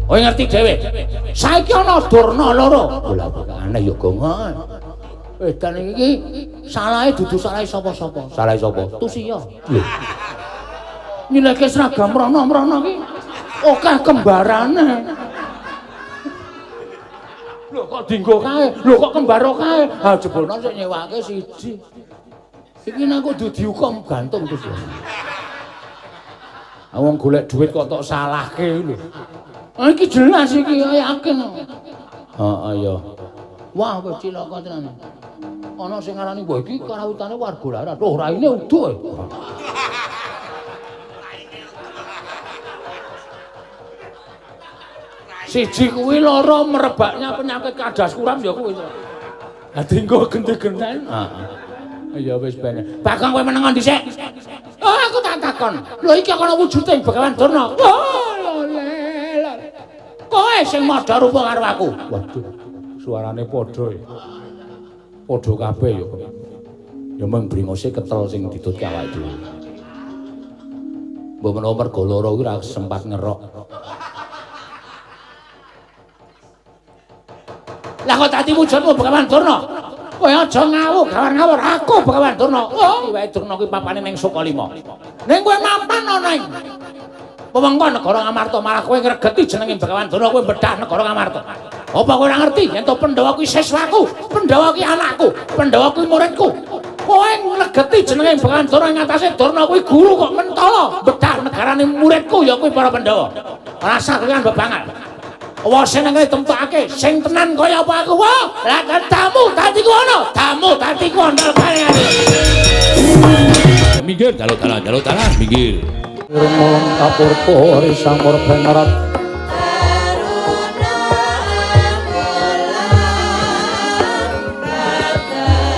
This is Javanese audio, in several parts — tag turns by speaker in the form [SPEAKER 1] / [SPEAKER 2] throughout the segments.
[SPEAKER 1] Kowe ngerti dhewe. Saiki ana Durna loro. Lha kok aneh ya, Gong. Edan iki salahe dudu salahe sapa-sapa. Salahe sapa? Tusiya. Lho. Nyileke seragam mrono-mrono iki akeh kembarane. Lho kok dienggo kae? Lho kok kembaro kae? Ha jebulno sik nyewake siji. Iki nek kudu diukum gantung terus. Wong golek duit kok tok salahke lho. Iki jelas iki yakin. Heeh ya. Wah kok cilaka tenan. Ana sing ngarani mbah iki karawitane warga larat. Loh raine uduh. Siji kuwi loro merebaknya penyakit kadas kuram ya kuwi. Dadi engko genti-genten. Heeh. Ya wis ben. Bakang kowe menengon dhisik. Oh aku tak takon. Lho iki ana wujuding Begawan Durna. Oh lho. Kowe sing madha rupa karo aku. Waduh. Suarane padha ya. Padha kabeh ya. Ya mung bringose ketel sing ditutke awake dhewe. Mbok menawa mergo lara kuwi ora sempat ngerok. Lah kok dadi wujudmu Begawan Durna? Kowe aja ngawur, gawar-ngawur aku Begawan Durna. Oh, wae Durna kuwi papane ning Sukalima. Ning kowe mapan ana ing wewengkon negara Ngamarta, malah kowe ngregeti jenenge Begawan Durna, kowe bedah negara Ngamarta. Apa kowe ora ngerti yen to Pandhawa kuwi siswaku, Pandhawa kuwi anakku, Pandhawa kuwi muridku. Kowe ngregeti jenenge Begawan Durna ing atase Durna kuwi guru kok mentala bedah negarane muridku ya kuwi para Pandhawa. Rasa kekan bebangan. Wase nang temtokake sing tenan kaya apa aku wae. Lah tamu tadi ku ono, tamu tadi ku ondal kalian.
[SPEAKER 2] Minggir dalu-dalan, minggir.
[SPEAKER 1] Rumong kapurpo risamur benerat.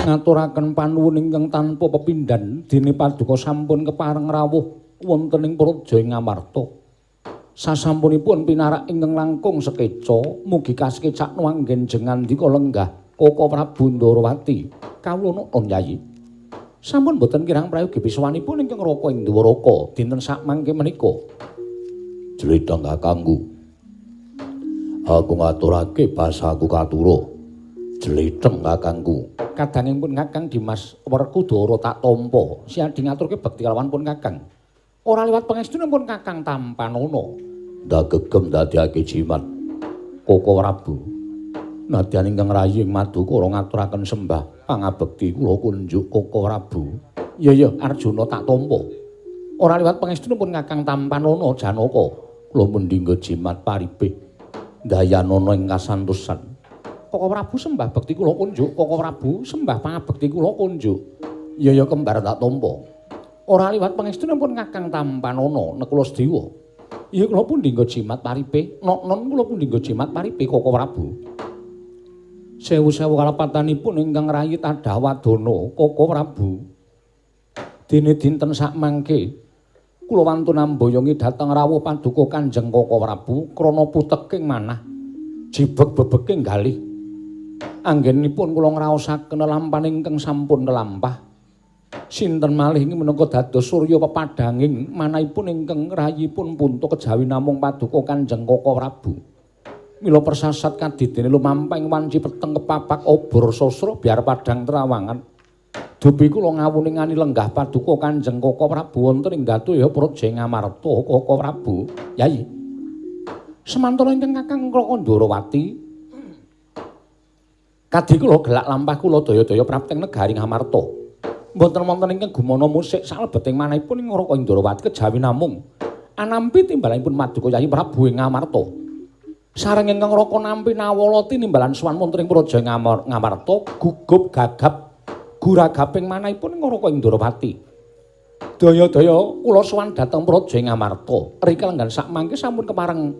[SPEAKER 1] Ngaturaken panuwun ingkang tanpa pepindhan dene paduka sampun kepareng rawuh wonten ing praja Ngamarta. Sasampunipun pinarak ingkang langkung sekeca mugi kasekecak nuanggen jengandika lenggah Koko Prabu Ndarawati kawula nuwun Yayi. Sampun boten kirang prayogi biswanipun ingkang Raka ing Dwaraka dinten sak mangke menika. Jlethang kakangku. Aku ngaturake basaku katura. Jlethang kakangku. Kadangipun Kakang Dimas Werkudara tak tampa siadi ngaturke bekti kalawan pun Kakang. Ora liwat pangestunipun Kakang Tampanana. Ndak gegem dadiake jimat Koko Prabu. Nadyan ingkang rayi ing Madukara ngaturaken sembah pangabekti kula kunjuk Koko Prabu. Iya Arjuna tak tampa. Ora liwat pangestunipun Kakang Tampanana Janaka kula mendhingga jimat paribih dayanana ing kasantosan. Koko Prabu sembah bekti kula kunjuk, Koko Prabu sembah pangabekti kula kunjuk. Iya kembar tak tampa. Ora liwat pangestunipun Kakang Tampanana Nekula Sedewa. Iya kula pun dinggo jimat paribih, non kula pun dinggo jimat paribih Koko Prabu. Sewu-sewu kalepatanipun ingkang rayi Tadhawadana Koko Prabu. Dene dinten sak mangke kula wantun amboyongi dhateng rawuh paduka Kanjeng Koko Prabu krana puteking manah jibeg bebeking galih. Anggenipun kula ngraosaken lelampahan ingkang sampun nelampah. Sinten malih ing menika dados surya pepadhanging manahipun ingkang rayipun punta kejawi namung paduka Kanjeng Koko Prabu. Mila persasat kadidene lumampahing wanci peteng kepapak obor sasra biar padhang trawangan. Dupi kula ngawuningani lenggah paduka Kanjeng Koko Prabu wonten ing Datulya Praja Ngamarta Koko Prabu. Yayi. Semantara ingkang Kakang Ndarawati. Kadhi kula gelak lampah kula daya-daya prapteng negari Ngamarta. Mboten-wonten ingkang gumana musik salebeting manahipun ing Raka Ndarawati kejawi namung anampi timbalanipun Maduka Yayi Prabu ing Ngamarta. Sareng ingkang Raka nampi nawalati nimbalan sowan wonten ing Praja Ngamarta gugup gagap guragaping manahipun ing Raka Ndarawati. Daya-daya kula sowan dhateng Praja Ngamarta. Rika lenggan sak mangke sampun kepareng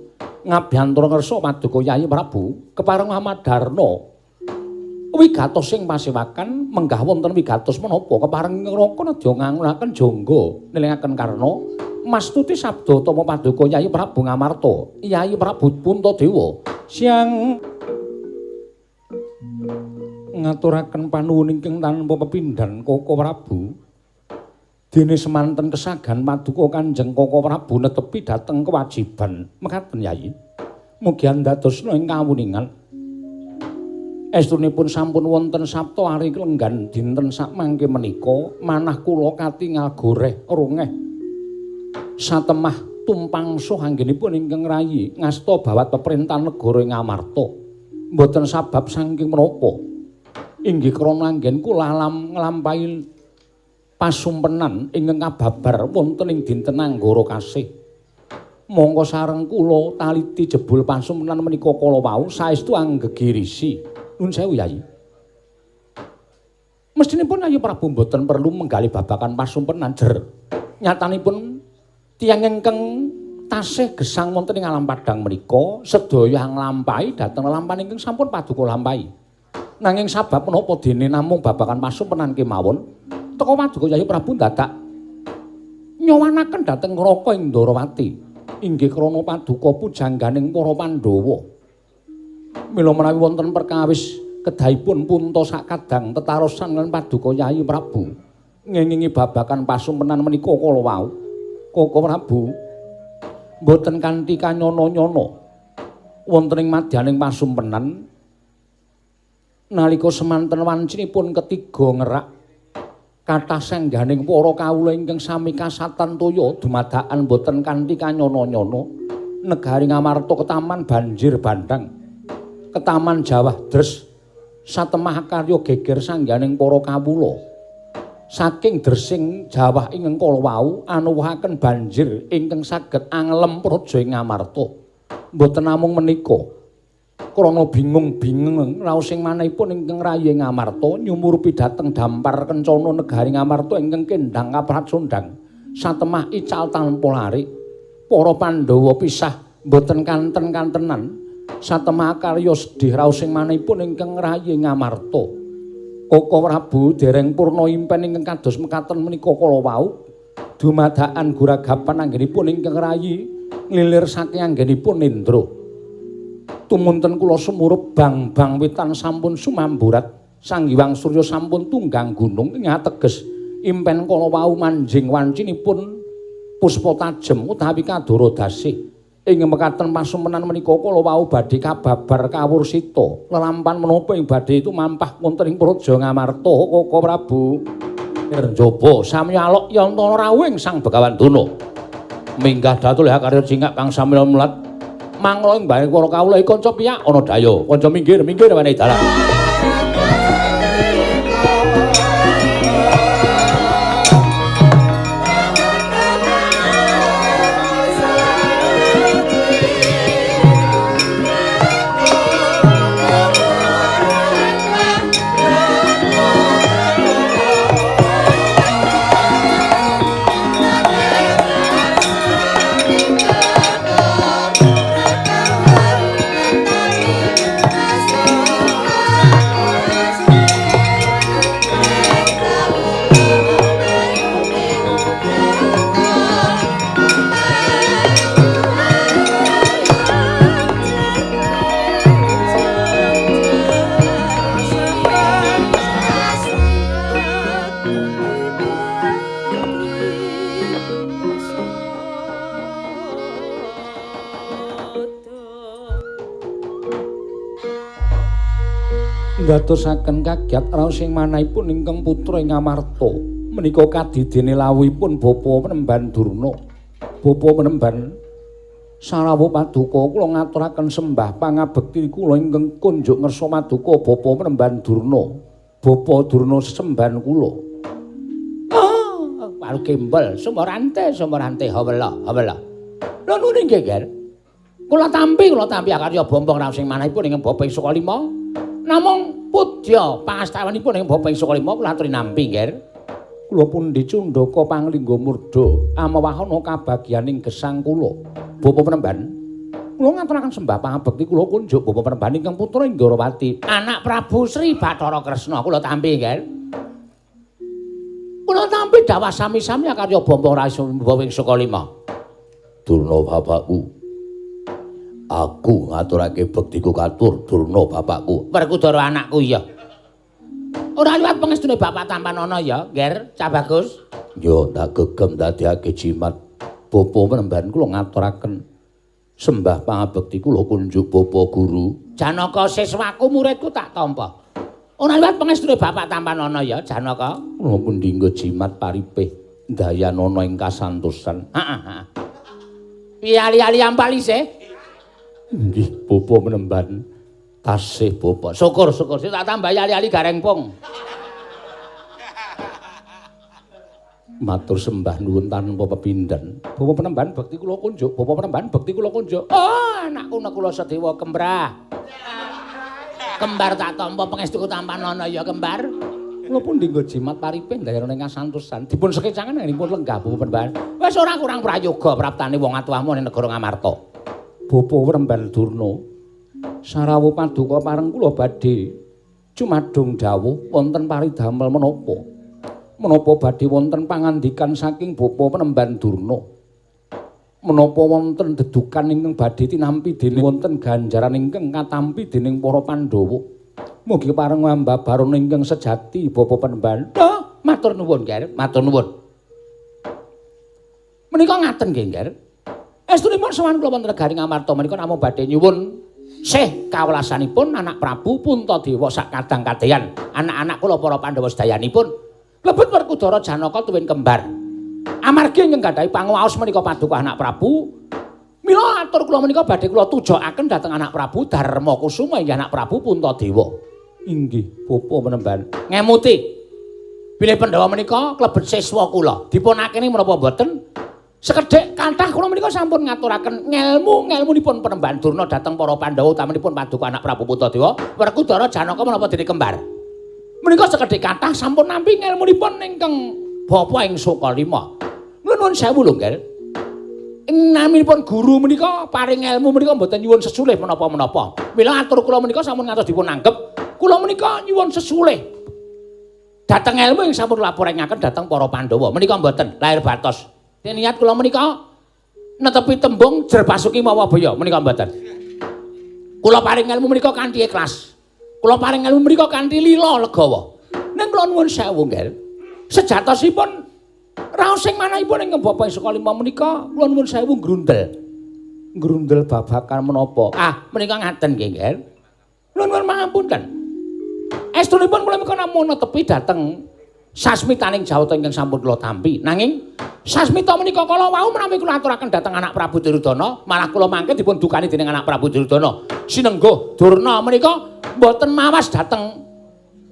[SPEAKER 1] ngabyantura ngersa Maduka Yayi Prabu kepareng Madarna. Wigatos sing pasewakan menggah wonten wigatos menapa kepareng Raka nedya ngangunaken jangga nelingaken karna mastuti sabda tama paduka Yayi Prabu Ngamarta Yayi Prabu Puntadewa siang ngaturaken panuwun ingkang tanpa pepindhan Koko Prabu dene semanten kesagan paduka Kanjeng Koko Prabu netepi dhateng kewajiban mekaten Yayi mugi andadosna ing kawuningan estunipun sampun wonten sabta ari lenggan dinten sakmangke menika manah kula katingal goreh rungeh satemah tumpangsuh anggenipun ingkang rayi ngasta bawat peperintahan negara ing Ngamarta mboten sabab saking menapa inggih krana anggen kula nglampahi pasumpenan ingkang kababar wonten ing dinten Anggara kasih mongko sareng kula taliti jebul pasumpenan menika kala wau saestu anggegirisi. Nun sewu Yai. Mestinipun Ayu Prabu mboten perlu menggali babakan pasumpenan jer. Nyatanipun tiyang ingkang tasih gesang wonten ing alam padang menika sedaya nglampahi dhateng lampahan ingkang sampun paduka lampahi. Nanging sabab menapa dene namung babakan pasumpenan kemawon teka paduka Yayi Prabu dadak nyowanaken dhateng Raka ing Ndarawati. Inggih krana paduka pujangganing para Pandhawa. Mila menawi wonten perkawis kedahipun punta sakadang tetarosan lan paduka Yayi Prabu ngengingi babakan pasumpenan menika kala wau. Koko Prabu mboten kanthi kanyana-nyana wonten ing madyaning pasumpenan nalika semanten wancinipun ketiga ngerak kathah sengganing para kawula ingkang sami kasatan toya dumadakan mboten kanthi kanyana-nyana negari Ngamarta ketaman banjir bandhang ketaman Jawah Dres satemah karya geger sangganing para kawula saking dresing Jawah ingkang kala wau anuwuhaken banjir ingkang saged anglem praja ing Ngamarta mboten namung menika krana bingung-bingung raosing manahipun ingkang rayi ing Ngamarta nyumurupi dhateng dampar kencana negari Ngamarta ingkang kendhang kapracondhang satemah ical tanpa larik para Pandhawa pisah mboten kanten-kantenan satemah karya sedih raosing manahipun ingkang rayi ing Ngamarta. Koko Prabu dereng purna impen ingkang kados mekaten menika kala wau dumadakan guragapan anggenipun ingkang rayi nglilir saking anggenipun Indra. Tumunten kula sumurup bang-bang witan sampun sumamburat Sang Hyang Surya sampun tunggang gunung ing ateges impen kala wau manjing wancinipun puspa tajem utawi kadara dasih. Ing mekaten pasumpenan menika kala wau badhe kababar kawursita lelampahan menapa ing badhe itu mampah wonten ing praja Ngamarta Koko Prabu Nirjaba samyalok yantana rawuhing Sang Begawan Duna minggah datul karya cingak kang samila mulat manglo ing bae para kawula kanca piyak ana daya kanca minggir wenehi dalan. Ndadosaken kagiat raosing manahipun ingkang putra ing Ngamarta menika kadidene lawuhipun Bapa Penemban Durna. Bapa Penemban sarawuh paduka kula ngaturaken sembah pangabekti kula ingkang kunjuk ngersa paduka Bapa Penemban Durna. Bapa Durna semban kula. Karo gembel sumorante hawela. Lha nuwun inggih, Ger. Kula tampi akarya bombong raosing manahipun ingkang Bapa ing Sukalima. Namung pudya pangastawanipun ing Bapa ing Sukalima kula aturi nampi, Nger. Kula pun dicundhaka panglingga murda amawahana kabagyaning gesang kula. Bapa Penemban, kula ngaturaken sembah pangabekti kula kunjuk Bapa Penemban ingkang putra ing Ndarawati, anak Prabu Sri Bathara Kresna. Kula tampi, Nger. Kula tampi dawah sami-sami akarya bombong raosing Bapa ing Sukalima. Durna bapakku. Aku ngaturake bektiku katur Durna bapakku. Werkudara anakku ya. Ora liwat pangestune bapak tampan ana ya, Nger, Cah Bagus. Ya tak gegem dadekake jimat. Bapa Penemban kula ngaturaken Sembah pangabekti kula kunjuk Bapa Guru. Janaka siswaku muridku tak tampa. Ana liwat pangestune Bapak Tampanana ya Janaka. Kula pundhingga jimat paripih dayanana ing kasantosan. Heeh. Piye ali-ali ampal isih? Nggih, Bapa menemban. Tasih Bapa. Syukur-syukur sing tak tambah ali-ali garengpung. Matur sembah nuwun tanpa pepindhan. Bapa penemban bekti kula kunjuk, Bapa penemban bekti kula kunjuk. Oh, anakku nek kula sedewa kembrah. Kembar tak tampa pangestuku Tampanana ya kembar. Kula pun dinggo jimat pariping dayana ing kasantosan. Dipun sekecangen nganipun lenggah Bapa penemban. Wis ora kurang prayoga praptane wong atuhmu ning negara Ngamarta. Bapa penemban Durna. Sarawuh paduka pareng kula badhe cumadung dawuh wonten paridamel menapa? Menapa badhe wonten pangandikan saking Bapa Penemban Durna? Menapa wonten dedukan ingkang badhe tinampi dening wonten ganjaran ingkang katampi dening para Pandhawa? Mugi pareng ambabarana ingkang sejati Bapa Penemban. Matur nuwun, Nger. Matur nuwun. Menika ngaten nggih, Nger. Estunipun sowan kula wonten negari Ngamarta menika namung badhe nyuwun sih kawelasanipun anak Prabu Puntadewa sak kadang-kadehan. Anak-anak kula para Pandhawa sedayanipun lebet Werkudara Janaka tuwin kembar. Amargi ingkang gadhahi panguwaos menika paduka anak Prabu, mila atur kula menika badhe kula tujokaken dhateng anak Prabu Darmakusuma inggih anak Prabu Puntadewa. Inggih, Bapa Penemban. Ngemuti. Bilih Pandhawa menika klebet siswa kula. Dipunakeni menapa mboten? Sekedhik kathah kula menika sampun ngaturaken ngelmu-ngelmunipun Penemban Durna dhateng para Pandhawa utamanipun paduka anak Prabu Puntadewa, Werkudara Janaka menapa dene kembar. Menika sekedhik kathah sampun nampi ngelmunipun ingkang Bapa ing Sukalima. Nuwun sewu lho, Nger. Ing naminipun guru menika paring ilmu menika mboten nyuwun sesulih menapa-menapa. Mila atur kula menika sampun ngantos dipun anggep, kula menika nyuwun sesulih dhateng ilmu ing sampun laporaken dhateng para Pandhawa. Menika mboten lahir batos. Niat kula menika netepi tembung jer pasuki mawa baya menika mboten. Kula paring ilmu menika kanthi ikhlas. Kula paring ilmu mriku kanthi lila legawa. Ning kula nuwun sewu, Nger. Sejatosipun raos sing manahipun ing Bapa ing Sukalima menika kula nuwun sewu grundel. Grundel babakan menapa? Menika ngaten nggih, Nger. Nuwun pangapunten. Estunipun kula menika namung netepi dhateng sasmitaning jawata ingkang sampun kula tampi. Nanging sasmita menika kala wau menawi kula aturaken dhateng anak Prabu Duryudana, malah kula mangke dipun dukani dening anak Prabu Duryudana. Sinengga Durna menika mboten mawas dhateng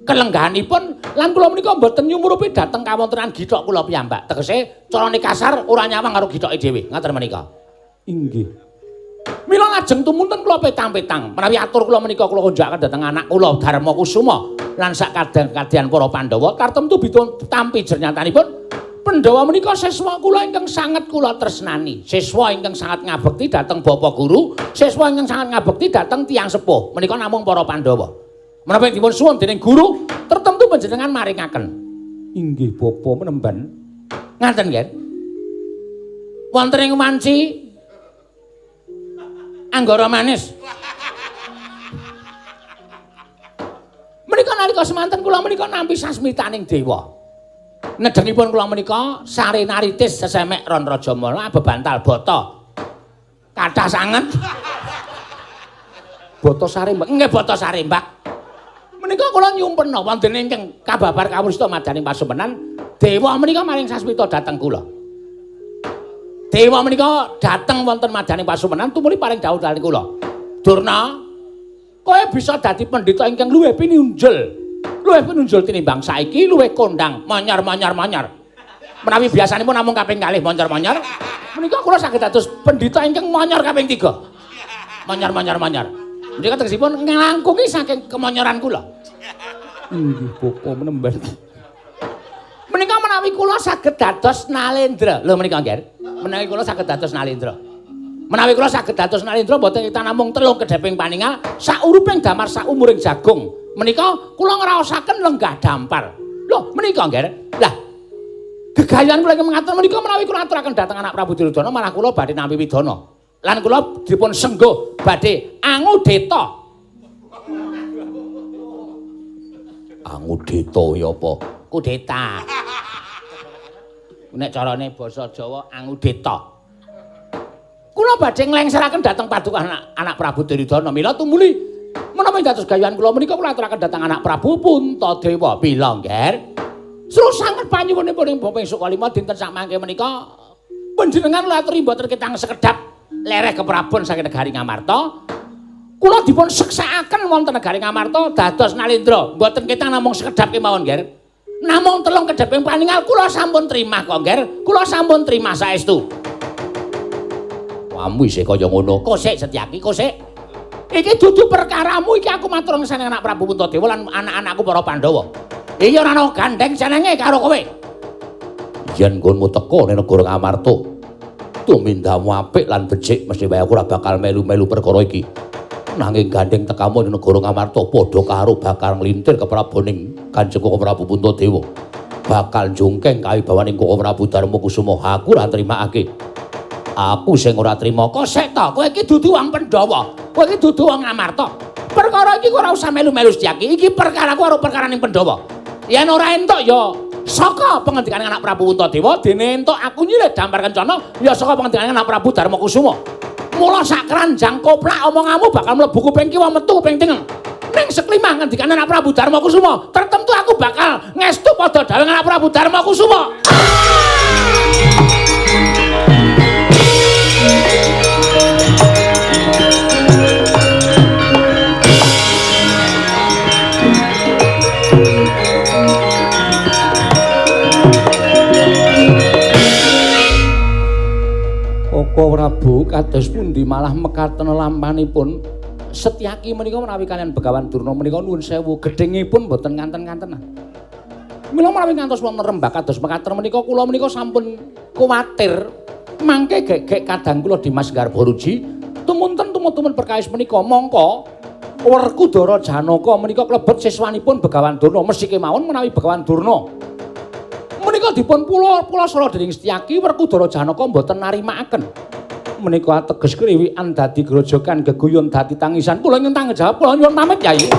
[SPEAKER 1] kelenggahanipun lan kula menika mboten nyumurupi dhateng kawontenan githok kula piyambak. Tegese carane kasar ora nyawang karo githoke dhewe. Ngaten menika. Inggih. Mila lajeng tumunten kula petang-petang menawi atur kula menika kula konjakaken dhateng anak kula Darmakusuma lan sak kadang-kadang para Pandhawa tartemtu tampi jernyatanipun Pandhawa menika siswa kula ingkang sanget kula tresnani, siswa ingkang sangat ngabekti dhateng Bapa Guru, siswa ingkang sangat ngabekti dhateng tiyang sepuh. Menika namung para Pandhawa. Menapa dipun suwun dening guru, tertentu panjenengan maringaken. Inggih, Bapa Penemban. Ngaten nggih. Wonten ing wanci Anggara Manis. Menika nalika semanten kula menika nampi sasmitaning dewa. Nedengipun kula menika Sari Naritis sesemek Ron Rajamala bebantal bata. Kathah sanget. Bata Sarimbak. Nggih bata Sarimbak. Menika kula nyumpena wonten ingkang kababar kawrusta madaning pasumenan, dewa menika maring sasmita dhateng kula. Dewa menika dhateng wonten madaning pasumenan tumuli paring dawuh dhateng kula. Durna, kowe bisa dadi pendhita ingkang luwih pinunjul. Luwih pinunjul tinimbang saiki luwih kondang manyar. Menawi biasanipun namung kaping kalih manyar. Menika kula saged dados pendhita ingkang manyar kaping 3. Manyar. Menika tegesipun nglangkungi saking kemanyaran kula. Inggih, Bapa Penemban. Menika menawi kula saged dados Nalendra. Lho menika nggih. Menawi kula saged dados Nalendra. Menawi kula saged dados Nalendra boten kita namung 3 kedheping paningal sak uriping damar sak umuring jagung. Menika kula ngraosaken lenggah dampar. Lho, menika nggih. Lah, gegayan kula ngaten menika menawi kula aturaken dhateng anak Prabu Duryudana malah kula badhe nampi widana. Lan kula dipun senggo badhe angudeta. Angudeta ya apa? Kudeta. Nek carane basa Jawa angudeta. Kula badhe nglengseraken dhateng paduka anak Prabu Duryudana mila tumuli menawi dados gayuhan kula menika kula aturaken dhateng anak Prabu Puntadewa mila nggih. Sru sanget panyuwunipun ing bopeng Sukalima dinten sak mangke menika panjenengan kula aturi mboten ketang sekedhap lereh keprabon saking negari Ngamarta. Kula dipun seksakaken wonten negari Ngamarta dados Nalendra mboten ketang namung sekedhap kemawon nggih. Namung 3 kedheping paningal kula sampun trimah kok nggih. Kula sampun trimah saestu. Kamu isih kaya ngono. Kosek Setyaki, kosek. Iki dudu perkaramu iki aku matur ngesane anak Prabu Puntadewa lan anak-anakku para Pandhawa. Iki ora ana gandeng jenenge karo kowe. Yen nggonmu teka ning negara Ngamarta, tumindamu apik lan becik mesti wae aku ora bakal melu-melu perkara iki. Nanging gandeng tekamu ning negara Ngamarta padha karo bakal nglintir kepraboning Kanjeng Koko Prabu Puntadewa. Bakal jungkeng kawibawaning Koko Prabu Darmakusuma. Aku ora nrimakake. Aku sing ora trima. Kosek to, kowe iki dudu wong Pandhawa. Kowe iki dudu wong Ngamarta. Perkara iki ora usah melu-melu Setyaki. Iki perkaraku karo perkaraning Pandhawa. Yen ora entuk ya saka pengendikane anak Prabu Puntadewa dene entuk aku nyilih dampar kencana ya saka pengendikane anak Prabu Darmakusuma. Mula sak kranjang koplak omonganmu bakal mlebu kuping kiwa metu kuping tengah. Ning seklimah ngendikane anak Prabu Darmakusuma, tertentu aku bakal ngestu padha dawuh anak Prabu Darmakusuma. Koko Prabu kados pundi malah mekaten lampanipun Setyaki menika menawi kalian Begawan Durna menika nuwun sewu gedhengipun boten nganten-ngantenan. Mila menawi ngantos wonten rembak kados mekaten menika kula menika sampun kuwatir mangke gek-gek kadang kula Dimas Garbaruji tumunten perkawis menika mongko Werkudara Janaka menika klebet siswanipun Begawan Durna mesti kemawon menawi Begawan Durna menika dipun pulasara dening Setyaki Werkudara Janaka mboten narimakaken. Menika ateges kriwikan dadi grojogan geguyon dadi tangisan. Kula nyentang jawab kula nyuwun pamit Kyai.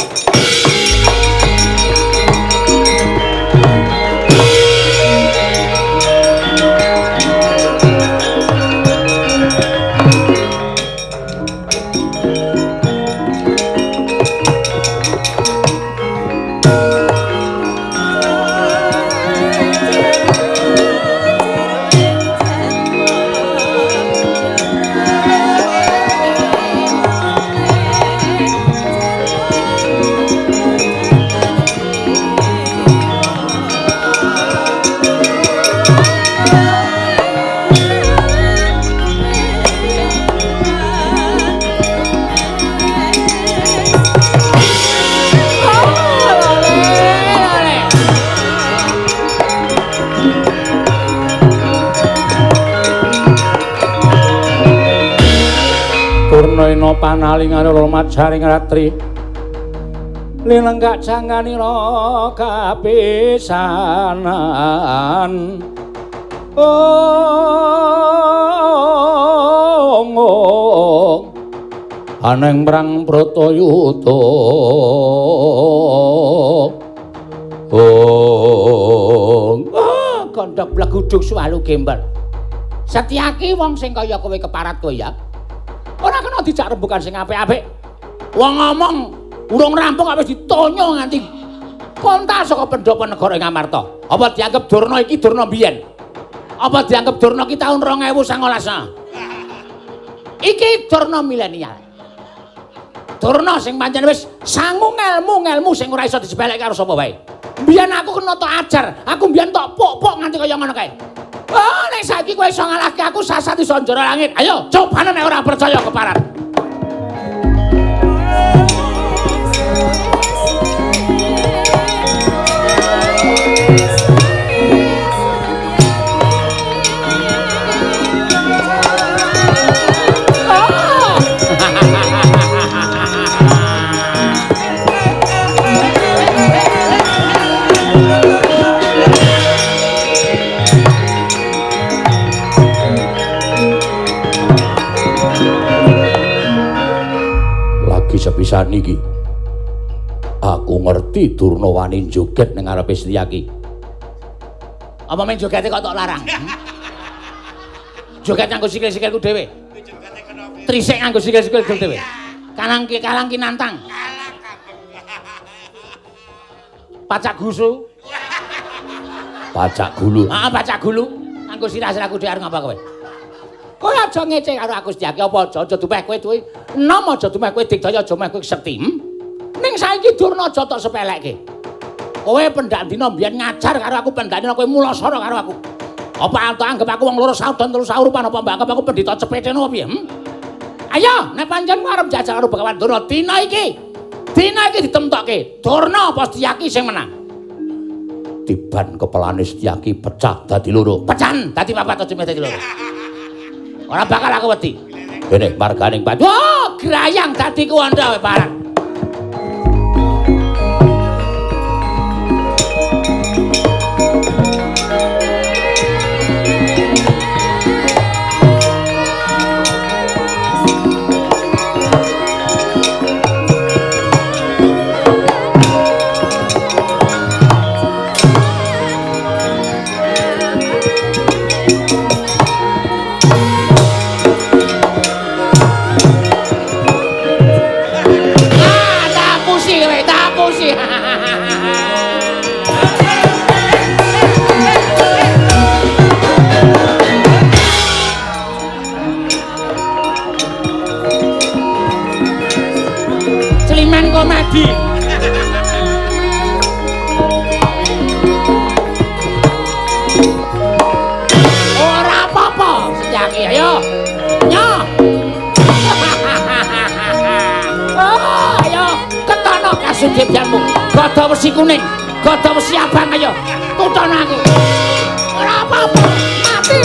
[SPEAKER 1] Purnana panalingane hormat jaring ratri linenggak janganira kapisanan aneng perang Bratayuda kandhak blagudhug swalu gembel Setyaki wong sing kaya kowe keparat kowe ya ora kena dijak rembugan sing apik-apik. Wong ngomong urung rampung kok wis ditonyo nganti kontal saka pendopo negara Ngamarta. Apa dianggep Durna iki Durna biyen? Apa dianggep Durna iki taun 2019? Iki Durna milenial. Durna sing pancen wis sangu ngelmu sing ora iso disepelek karo sapa wae. Biyen aku kena tok ajar, aku biyen tok pok-pok nganti kaya ngono kae. Oh, nek saiki kowe iso ngalahke aku sasat iso njara langit. Ayo, cobane nek ora percaya keparat. Sepisan iki aku ngerti Durna wani joget ning ngarepe Setyaki. Apa men jogete kok tok larang? Joget nganggo sikil-sikilku dhewe. trisik nganggo sikil-sikil dhewe. Kalang ki nantang. Pacak gusu.
[SPEAKER 2] Pacak gulu.
[SPEAKER 1] Heeh, pacak gulu. Nganggo sirah-sirahku dhewe arep ngapa kowe? Kowe aja ngece karo aku Setyaki apa aja dumeh kowe duwe. Enom aja dumeh kowe digdaya aja meh kowe sekti. Ning saiki Durna aja tok sepelekke. Kowe pendandina mbiyen ngajar karo aku pendandina kowe mulasara karo aku. Apa anggap aku wong loro saudan telu saurupan apa mbak anggap aku pendhita cepeteno apa piye? Ayo, nek pancen arep jajal karo Begawan Durna dina iki ditemtokke. Durna apa Setyaki sing menang?
[SPEAKER 2] Tiban kepalane Setyaki pecah dadi loro.
[SPEAKER 1] Pecan dadi papat aja dadi loro. Ora bakal aku wedi.
[SPEAKER 2] Kene marganing Pak.
[SPEAKER 1] Wah, grayang dadi kuwanda wae barang. Celiman komedi. Ora apa-apa, Setyaki ayo. Nyo. Ayo, ketono kasudibyanmu. Gada wesi kuning, gada wesi abang ayo. Tutono aku. Ora apa-apa, mati.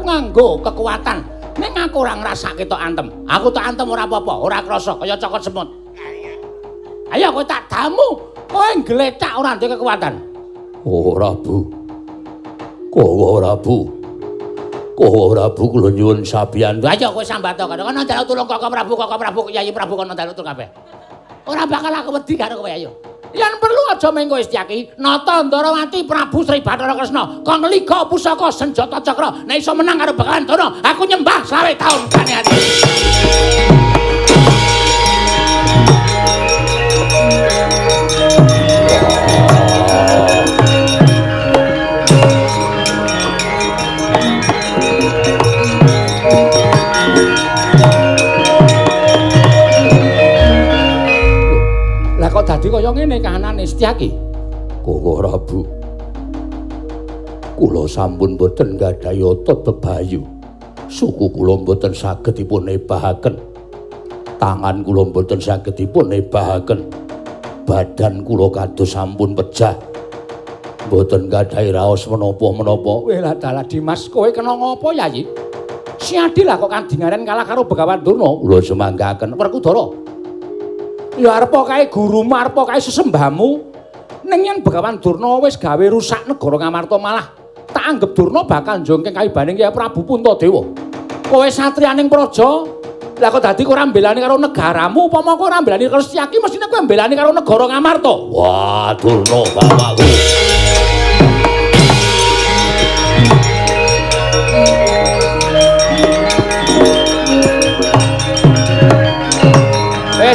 [SPEAKER 1] Nganggo kekuatan ning aku ora ngrasake tok antem. Aku tok antem ora apa-apa, ora krasa kaya cokot semut. Ayo kowe tak damu, kowe ngletak ora duwe kekuatan.
[SPEAKER 2] Ora Bu. Kowe ora Bu kula nyuwun sabiyan.
[SPEAKER 1] Ayo kowe sambata kono njaluk tulung Koko Prabu, Yayi Prabu kono njaluk tulung kabeh. Ora bakal aku wedi karo kowe ayo. Yen perlu aja mengko Setyaki, nata Ndarawati Prabu Sri Bathara Kresna, kang liga pusaka senjata cakra, nek iso menang karo Begawan Durna, aku nyembah 20 taun kane-ati. Kok dadi kaya ngene kahanane Setyaki?
[SPEAKER 2] Kowe ora Bu. Kula sampun boten gadhahi otot bebayu. Suku kula boten saged dipun ebahaken. Tangan kula boten saged dipun ebahaken. Badan kula kados sampun pecah. Boten gadhahi raos menapa-menapa.
[SPEAKER 1] Weh lah dalah Dimas, kowe kena ngopo Yayi? Si Adil kok kandhingaren kalah karo Begawan Durna.
[SPEAKER 2] Kula semanggaken
[SPEAKER 1] Werkudara. Ya arepa kae gurumu, arepa kae sesembahmu. Ning yen Begawan Durna wis gawe rusak negara Ngamarta malah tak anggap Durna bakal njongkeng kaibaning Kyai Prabu Puntadewa. Kowe satriyaning praja, lah kok dadi kowe ora mbelani karo negaramu, upama kowe ora mbelani karo Setyaki, mestine kowe mbelani karo negara Ngamarta.
[SPEAKER 2] Wah, Durna bapakku.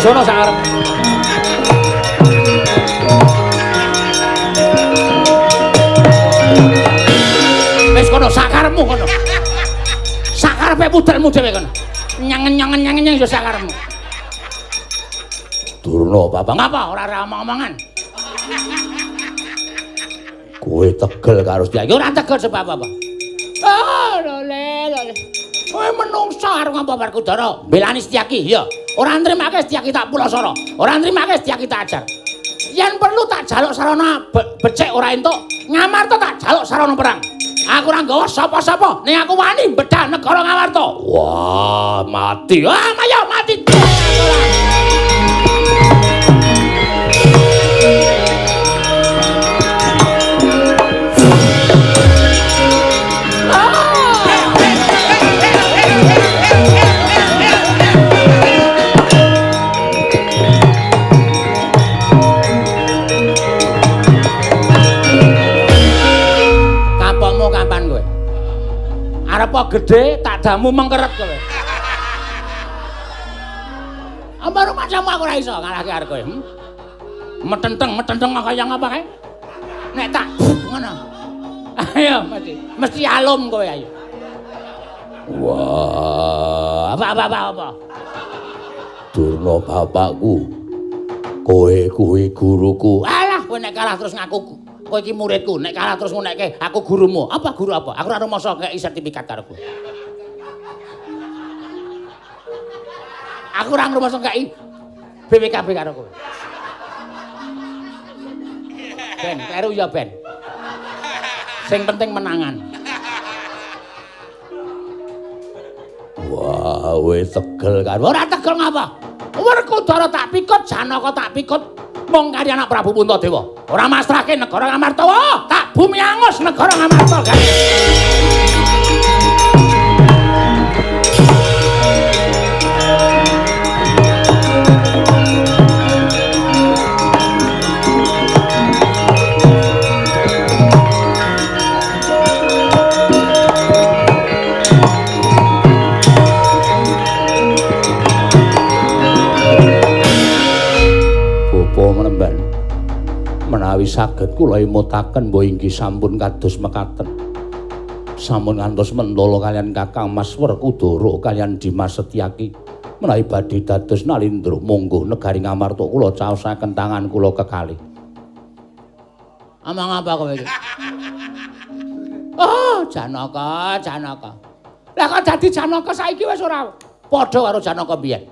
[SPEAKER 1] Sono sakarep. Wis kono sakarepmu kono. Sakarepe pudelmu dhewe kono. Nyangen yo sakarepmu.
[SPEAKER 2] Durna bapak
[SPEAKER 1] ngapa ora omong-omongan.
[SPEAKER 2] Kowe tegel karo Setyaki.
[SPEAKER 1] Ora tegel sebab apa? Oh, lole. Kowe menungso arep ngapa Werkudara? Belani Setyaki, ya. Ora nrimake Setyaki tak pulasara. Ora nrimake Setyaki tak ajar. Yen perlu tak jaluk sarana becik ora entuk, Ngamarta tak jaluk sarana perang. Aku ora nggawa sapa-sapa, ning aku wani mbedhah negara Ngamarta.
[SPEAKER 2] Wah, mati.
[SPEAKER 1] Wah, ayo mati. Arep gedhe tak damu mengkeret kowe. Ambar macam aku ora iso ngalahke arek kowe. Metenteng kaya ngapa kae? Nek tak ngono. Ayo mesti alum kowe ayo.
[SPEAKER 2] Wah,
[SPEAKER 1] apa?
[SPEAKER 2] Durna bapakku. Kowe kuwi guruku.
[SPEAKER 1] Alah, kowe nek kalah terus ngaku kowe iki muridku, nek kalah terus ngonekke aku gurumu. Apa guru apa? Aku ora rumangsa kei sertifikat karo kowe. Aku ora rumangsa kei BPKB karo kowe. Ben, kleru ya Ben. Sing penting menangan.
[SPEAKER 2] Wah, wis tegel kan.
[SPEAKER 1] Ora tegel ngapa? Werkudara tak pikut, Janaka tak pikut. Mong kali anak Prabu Puntadewa. Ora masrahke negara Ngamarta. Tak bumi angus negara Ngamarta.
[SPEAKER 2] Menawi saged kula imutaken mbok inggih sampun kados mekaten. Sampun ngantos mentala kalian Kakang Mas Werkudara kalian Dimas Setyaki menawi badhe dados nalindra monggo negari Ngamarta kula caosaken tangan kula kekalih.
[SPEAKER 1] Amang apa kowe iki? Oh, Janaka. Lah kok dadi Janaka saiki wis ora padha karo Janaka mbiyen.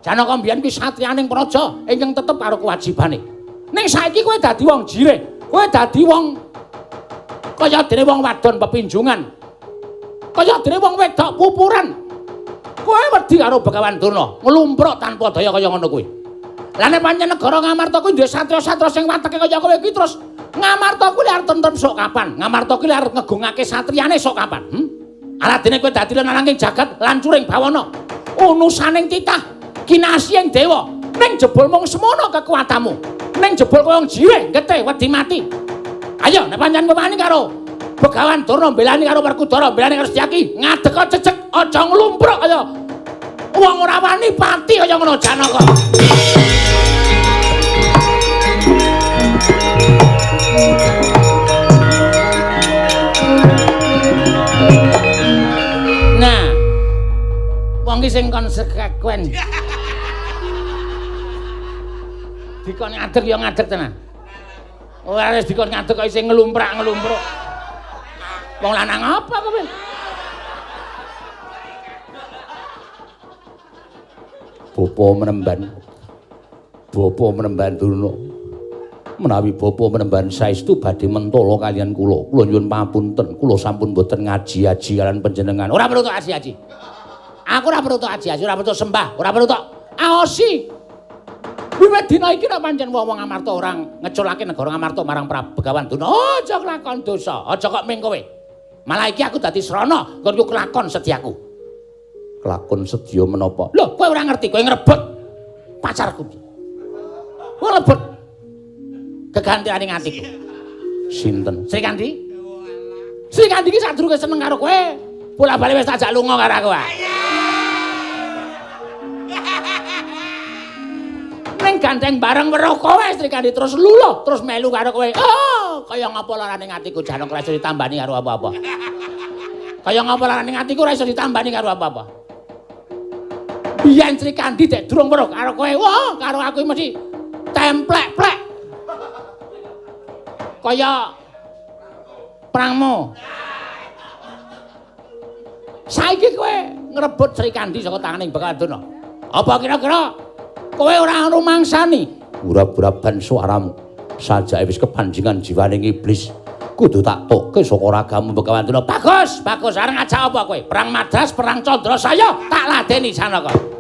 [SPEAKER 1] Janaka mbiyen kuwi satriyaning praja ingkang tetep karo kewajibane. Ning saiki kowe dadi wong jireh, kowe dadi wong kaya dene wong wadon pepinjungan. Kaya dene wong wedok pupuran. Kowe wedi karo Begawan Durna, nglumpruk tanpa daya kaya ngono kuwi. Lah nek pancen negara Ngamarta kuwi duwe satya-satya sing wateke kaya kowe iki terus Ngamarta kuwi arep tentrem sok kapan? Ngamarta kuwi arep ngegungake satriyane sok kapan? Ala dene kowe dadi lananging jagat lancuring bawana. Unusaning titah, kinasiying dewa. Ning jebul mung semono kekuatanmu. Ning jebul kowe wong jiwe getih wedi mati. Ayo nek pancen kowe wani karo Begawan Durna mbelani karo Werkudara mbelani karo Setyaki ngadeg cecek aja nglumpruk kaya wong ora wani pati kaya ngono Janaka. Nah, wong iki sing konsekuen. Dikon ngadeg ya ngadeg tenan. Ora wis dikon ngadeg kok isih nglumprak-nglumprak. Wong lanang apa kowe? Bapa menemban Durna. Menawi bapa menemban saestu badhe mentala kalian kula. Kula nyuwun pamunten, kula sampun boten ngaji-aji kalian panjenengan. Ora perlu tok aji-aji. Aku ora perlu tok aji-aji, ora perlu sembah, ora perlu tok aosi. Wiwit dina iki nek pancen wong-wong Ngamarta orang ngeculake negara Ngamarta marang Begawan Durna, aja kelakon dosa, aja kok ming kowe. Malah iki aku dadi srana nggon kelakon sedyaku.
[SPEAKER 2] Kelakon sedya menapa?
[SPEAKER 1] Lho, kowe ora ngerti, kowe ngrebut pacarku. Kowe lebut kegantiane atiku.
[SPEAKER 2] Sinten?
[SPEAKER 1] Sri Kandi? Sri Kandi iki sadurunge seneng karo kowe, bola-bali wis tajak lunga karo aku. Ning gandeng bareng weruh kowe Sri Kandi terus luluh, terus melu karo kowe. Oh, kaya ngapa larane atiku Janaka ora iso ditambani karo apa-apa. Kaya ngapa larane atiku ora iso ditambani karo apa-apa. Biyen Sri Kandi dek durung weruh karo kowe. Wah, karo aku mesti templek-plek. Kaya prangmu. Saiki kowe ngrebut Sri Kandi saka tanganing Begawan Durna. Apa kira-kira kowe ora rumangsani?
[SPEAKER 2] Urap-urapan suaramu sajake wis kepanjingan jiwaning iblis. Kudu tak tokke saka ragamu Begawan Durna.
[SPEAKER 1] Bagus, arep ngajak apa kowe? Perang Madras, perang Candrasaya, tak ladeni Janaka.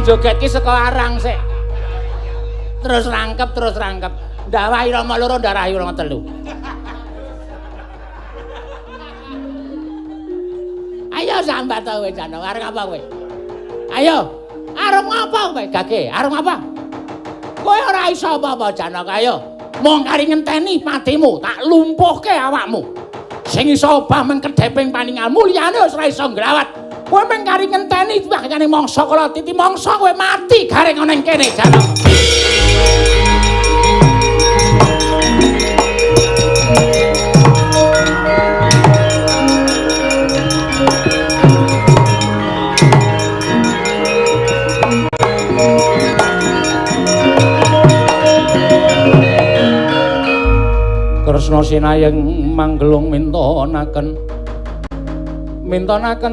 [SPEAKER 1] joget ki saka arang sik. Terus rangkep. Ndawahi Rama loro, ndarahi Rama telu. Ayo sambat to kowe Janaka, arep apa kowe? Ayo, arep ngapa kowe? Gage, arep apa? Kowe ora iso apa-apa Janaka, ayo. Mong kari ngenteni patimu, tak lumpuhke awakmu. Sing iso obah meng kedheping paningalmu, liyane wis ora iso ngrawat. Kowe meng kari ngenteni bagyane mangsa kala titi mangsa kowe mati garing ana ing kene Janaka. Kresna sinayeng manggelung mintonaken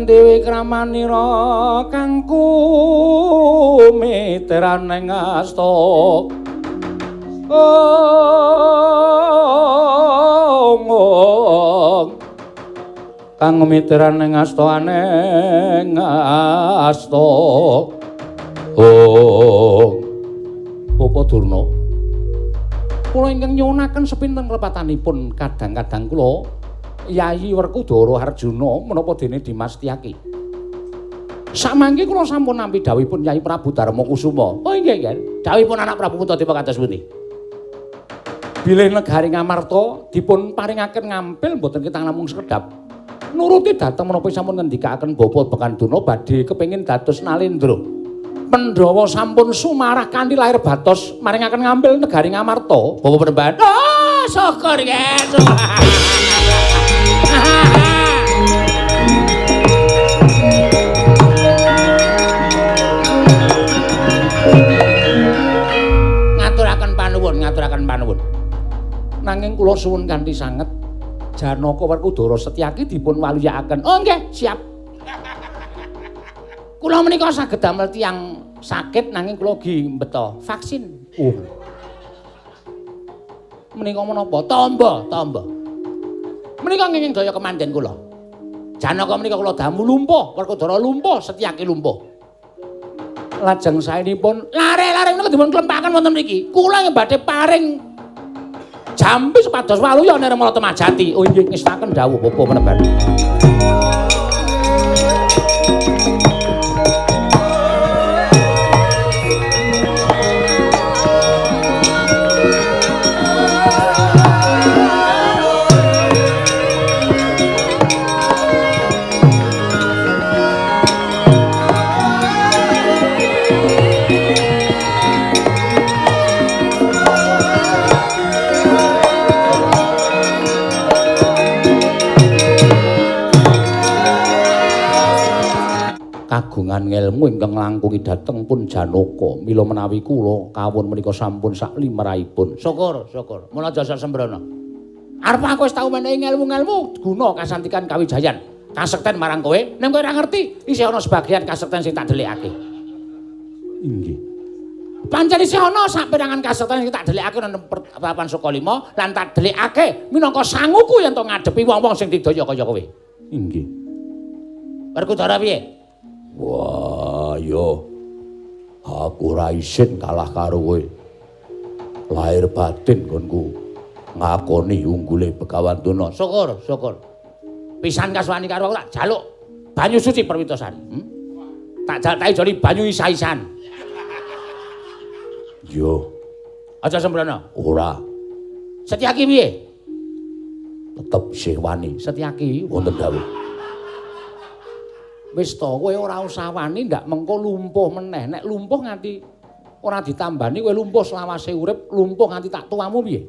[SPEAKER 1] Dewi Kramanira kang kumiteraning asta kang kumiteraning asta aneng asta Bapa Durna kula ingkang nyuwunaken sepinten klepatanipun kadang-kadang kula Yayi Werkudara Arjuna menapa dene Dimas Tyaki. Samangke kula sampun nampi dawuhipun Yayi Prabu Darma Kusuma. Oh nggih nggih. Dawuhipun anak Prabu Puntadewa kados pundi? Bilih negari Ngamarta dipun paringaken ngampil mboten kitang namung sekedhap. Nuruti dhateng menapa sampun ngendikaken Bapa Bekanduna badhe kepengin dados Nalendra. Pandhawa sampun sumarah kanthi lair batos maringaken ngambil negari Ngamarta. Bapak Penemban. Oh, syukur nggih. Ngaturaken panuwun. Nanging kula suwun kanthi sanget Janaka Werkudara Setyaki dipun waluyakaken. Oh nggih, siap. Kula menika saged damel tiyang sakit nanging kula ugi mbeta vaksin. Menika menapa? Tamba. Menika nginging daya kemanden kula. Janaka menika kula damu lumpuh, Werkudara lumpuh, Setyaki lumpuh. Lajeng saenipun lare-lare menika dipun klempaken wonten mriki. Kula badhe paring jampi supados waluya Nirmala Temajati. Oh nggih ngestaken dawuh Bapa Penemban. Kagungan ngelmu ingkang langkungi dhateng pun Janaka mila menawi kula kawon menika sampun sak limrahipun. Syukur. Mula jasa sembrana. Arep aku wis tau menehi ngelmu-ngelmu guna kasantikan kawijayan. Kasekten marang kowe, nek kowe ora ngerti, isih ana sebagian kasekten sing tak delikake. Inggih. Pancen isih ana saperangan kasekten sing tak delikake nang papan Sukalima lan tak delikake minangka sanguku yen to ngadepi wong-wong sing didaya kaya kowe. Inggih. Werkudara piye? Wah, yo. Aku ora isin kalah karo kowe. Lahir batin konku ngakoni unggule Begawan Tuna. Syukur. Pisan kasuwani karo aku tak jaluk banyu suci Perwitasari. Tak jali banyu isa-isan. Yo. Aja sembrana. Ora. Setyaki piye? Tetep isih wani. Setyaki wonten dawuh. Wis to kowe ora usah wani ndak mengko lumpuh meneh. Nek lumpuh nganti ora ditambani kowe lumpuh selawase urip, lumpuh nganti tak tuamu piye?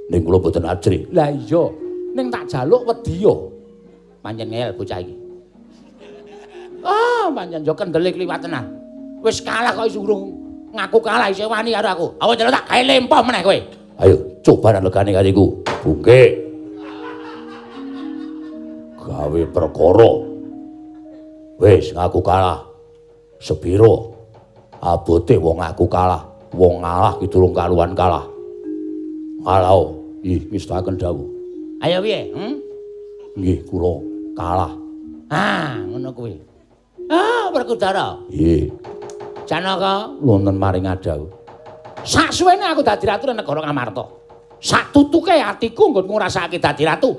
[SPEAKER 1] Ning kula boten ajri. Lah iya, ning tak jaluk wedi yo. Pancen ngel bocah iki. Pancen yo kendele kliwat tenan. Wis kalah kok isih urung ngaku kalah isih wani karo aku. Ayo jare tak gawe lempoh meneh kowe. Ayo coba legane kariku. Bungke. Gawe perkara. Wis ngaku kalah. Sepiro abote wong ngaku kalah, wong ngalah ki durung karuan kalah. Kalau ngestaken dawuh. Ayo piye? Nggih, kula kalah. Ngono kuwi. Werkudara. Nggih.
[SPEAKER 2] Janaka wonten maring adawu. Saksuwene aku dadi ratu ning negara Ngamarta. Sak tutuke atiku nggon ngrasakake dadi ratu.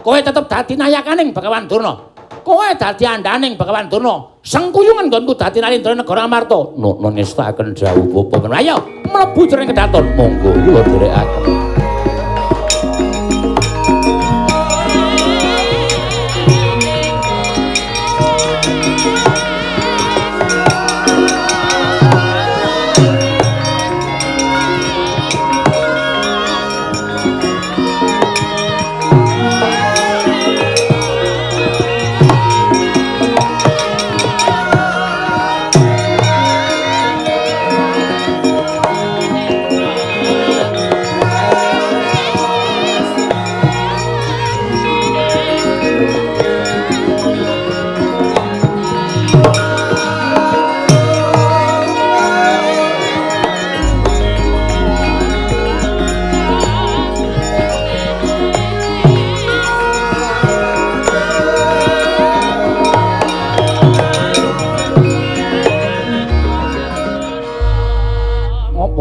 [SPEAKER 2] Kowe tetep dadi nayakaning Bagawan Durna. Kowe dadi andaning Bagawan Durna. Sengkuyungan nggonku dadi Nalindra negara Ngamarta. Nun ngestaken dawuh bapa. Ayo mlebu jroning kedaton. Monggo kula dherekaken.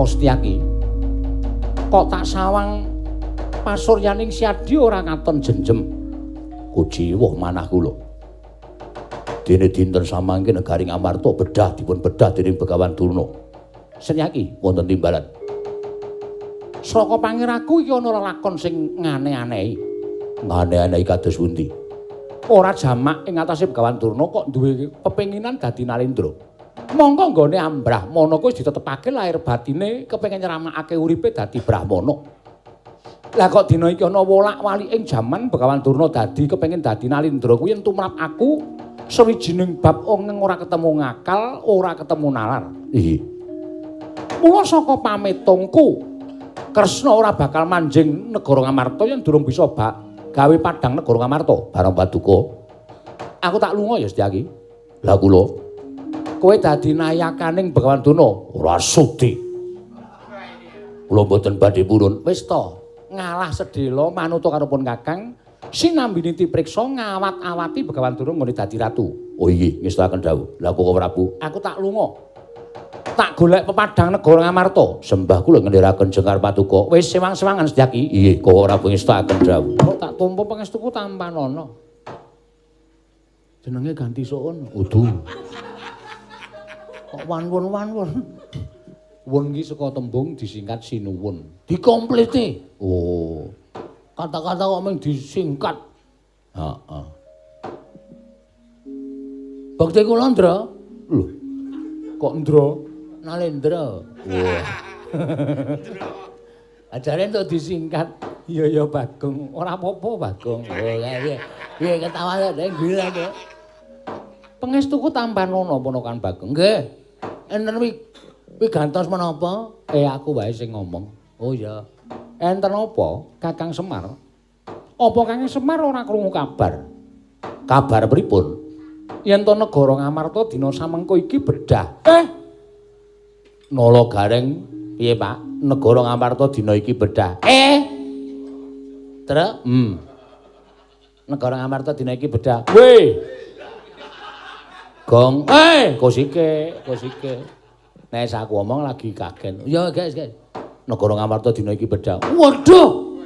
[SPEAKER 2] Setyaki kok tak sawang pasuryaning Siadi ora katon jenjem kujiwuh manah kula dene dinten samangke negari Ngamarta bedah dipun bedah dening Begawan Durna. Setyaki wonten timbalan saka pangiraku iki ana lakon sing ngane-anehi. Ngane-anehi kados pundi? Ora jamak ing atase Begawan Durna kok duwe pepenginan dadi Nalindra. Monggo nggone Ambrahmana kuwi ditetepake lahir batine kepengin nyeramakake uripe dadi Brahmana. Lah kok dina iki ana wolak-walik ing jaman Begawan Durna dadi kepengin dadi Nalindra kuwi yen tumrap aku sawijining bab ongeng ora ketemu ngakal, ora ketemu nalar. Iki. Mula saka pametungku Kresna ora bakal manjing negara Ngamarta yen durung bisa gawe padhang negara Ngamarta bareng paduka. Aku tak lunga ya Setyaki. Lah kula kowe dadi nayakaning Begawan Durna ora sudi. Kula mboten badhe purun. Wis to, ngalah sedhela manut karo pun Kakang sinambi niti priksa ngawat-awati Begawan Durna ngene dadi ratu. Oh iya, ngestaken dawuh. Lah kok Prabu, aku tak lunga. Tak golek pepadhang negara Ngamarta. Sembah kula ngendhiraken jengkar paduka. Wis sewang-sewangan Setyaki. Iya, kok Prabu ngestaken dawuh. Kok tak tampa pangestuku tampanana. Jenenge ganti soon. Udu. Kok wanwun-wanwun. Wun iki saka tembung disingkat sinuwun. Dikomplete. Oh. Kata-kata kok mung disingkat. Heeh. Bakti kula Ndra. Lho. Kok Ndra? Nalendra. Wah. Ajare entuk disingkat. Iya ya Bagong. Ora apa-apa Bagong. Oh iya. Piye ketawane nek bilang ya. Pangestuku tampanana ponakan Bagong. Nggih. Enten wi gantos menapa? Aku wae sing ngomong. Oh iya. Enten apa, Kakang Semar? Apa Kakang Semar ora krungu kabar? Kabar pripun? Yen to negara Ngamarta dina samengko iki bedah. Nala Gareng piye, Pak? Negara Ngamarta dina iki bedah. Truk? Negara Ngamarta dina iki bedah. Weh. Gong, kosike. Nek aku omong lagi kaget. Ya, guys. Negara Ngamarta dina iki bedah. Waduh.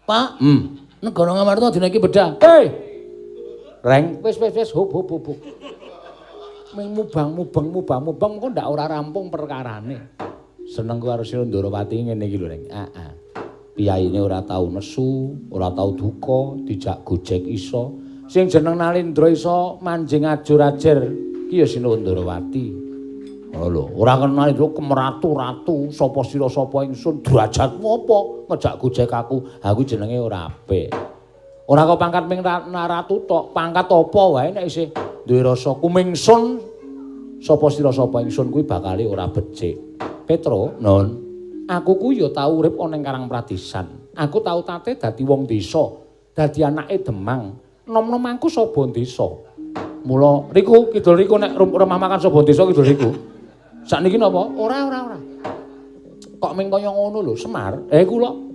[SPEAKER 2] Pak, negara Ngamarta dina iki bedah. Reng, wis hop. Ming mubang kok ndak ora rampung perkarane. Seneng ku karo Sira Ndrawati ngene iki lho, Reng. Piyaine ora tau nesu, ora tau duka, dijak gojek iso. Sing jeneng Nalindra iso manjing ajur-ajer ki ya Sira Ndrawati. Oh lho, ora kenal Nalindra kemeratu-ratu, sapa sira sapa ingsun, derajatmu apa ngejak gojek aku. Aku jenenge ora apik. Ora kok pangkat ming ratu tok, pangkat apa wae nek isih duwe rasa kumingsun sapa sira sapa ingsun kuwi bakale ora becik. Petro, non. Aku ku ya tau urip ana ing Karangpradisan. Aku tau tate dadi wong desa, dadi anake Demang. Nom-nom aku sapa desa. Mula riku kidul riku nek rumah makan sapa desa kidul riku. Sakniki napa? Ora. Kok ming kaya ngono lho, Semar. Kula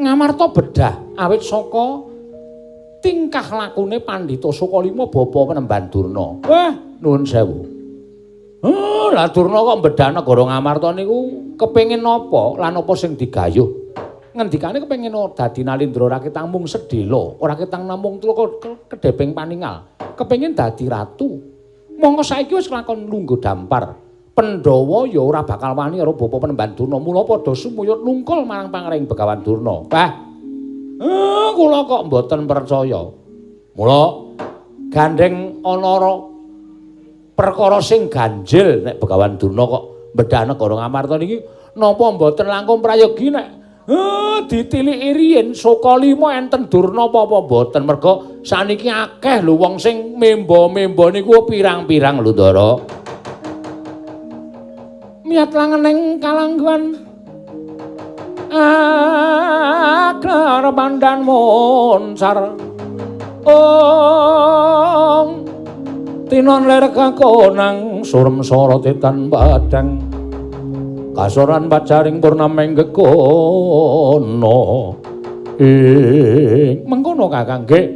[SPEAKER 2] Ngamarta bedah awit saka tingkah lakune Pandhita Sukalima bapa Penemban Durna. Wah, nuwun sewu.
[SPEAKER 1] Lah Durna kok mbedhah negara Ngamarta niku kepengin napa lan apa sing digayuh? Ngendikane kepengin dadi Nalindra ora ketang mung sedhela, ora ketang namung kedheping paningal. Kepengin dadi ratu. Monggo saiki wis lakon lungguh dampar. Pandhawa ya ora bakal wani karo Bapa Penemban Durna, mula padha sumuyut nungkul marang pangring Begawan Durna. Wah. Kula kok mboten percaya. Mula gandeng ana perkara sing ganjil nek Begawan Durna kok mbedhah negara Ngamarta niki napa mboten langkung prayogi nek ditiliki riyin Sokalima enten Durna apa mboten merga saniki akeh lho wong sing memba-memba niku pirang-pirang lho Ndara. Miat langening kalangguan aklar pandan monsar tinon ler kakonang surem sorotetan badang kasoran bacaring purnameng gekono mengkono Kakang nggih.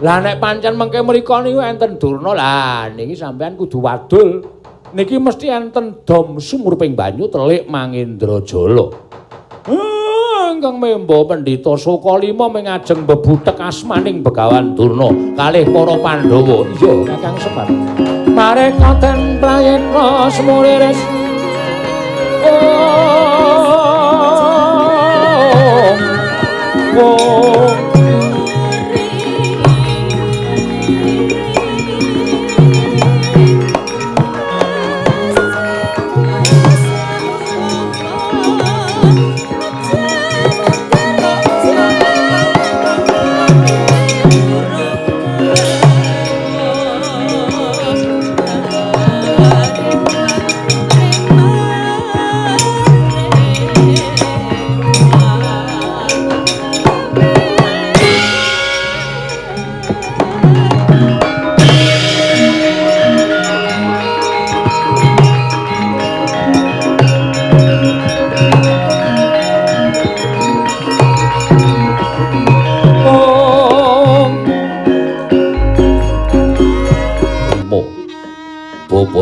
[SPEAKER 1] Lah nek pancen mengke mrika niku enten Durna lah niki sampean kudu wadul niki mesti enten dom sumurping banyu telik Mangindrajala. Ingkang memba Pendhita Sokalima mengajeng bebudhek asmaning Begawan Durna kalih para Pandhawa. Iya, Kakang Semar. Mareka ten prayekna semuriris.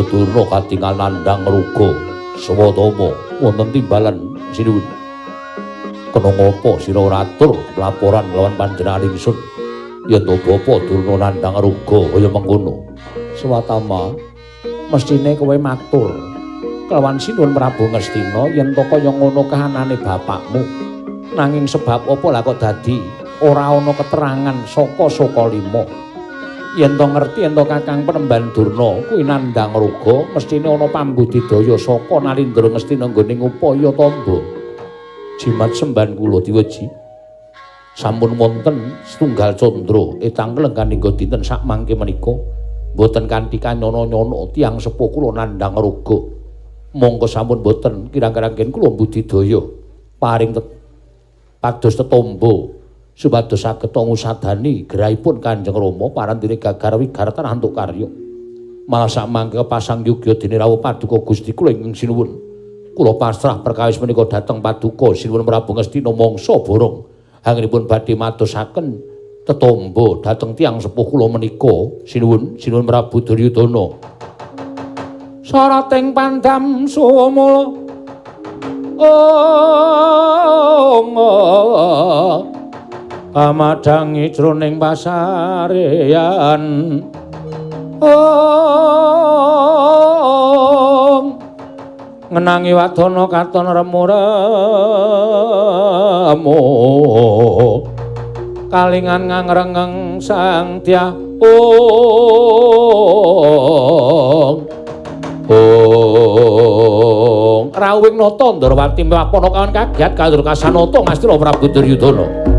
[SPEAKER 1] Durna katingal nandhang ruga Swatama wonten timbalan sinuwun. Kena ngapa sira ora atur laporan lawan panjenengan ingsun yen to Bapa Durna nandhang ruga kaya mengkono. Swatama mestine kowe matur kelawan sinuwun Prabu Ngastina yen to kaya ngono kahanane bapakmu. Nanging sebab apa lah kok dadi ora ana keterangan saka Sokalima. Yen to ngerti yen to Kakang Penemban Durna kuwi nandhang ruga mestine ana pambudidaya saka Nalindra Ngastina nggone ngupaya tamba. Jimat semban kula diweji. Sampun wonten setunggal candra etang kelengganing dinten sak mangke menika boten kanthi kanyono-nyono tiyang sepuh kula nandhang ruga. Monggo sampun boten kirang-kirang kula budidaya paring pados tetombo supados saged ngusadani gerahipun Kanjeng Rama parandene gagar wigaratan antuk karya. Malah sak mangke pasang yugya dene rawuh paduka Gusti kula ing sinuwun. Kula pasrah perkawis menika dhateng paduka sinuwun Prabu Ngastina mangsa borong anggenipun badhe madosaken tetombo dhateng tiyang sepuh kula menika sinuwun Prabu Duryudana. Sarating pandam sumul amadangi jroning pasareyan ngenangi wadana katon remu-remu kalingan ngangrengeng sang dyah rawing nata Ndrawati mapana kawan kagiat kalur kasanata Ngastina Prabu Duryudana.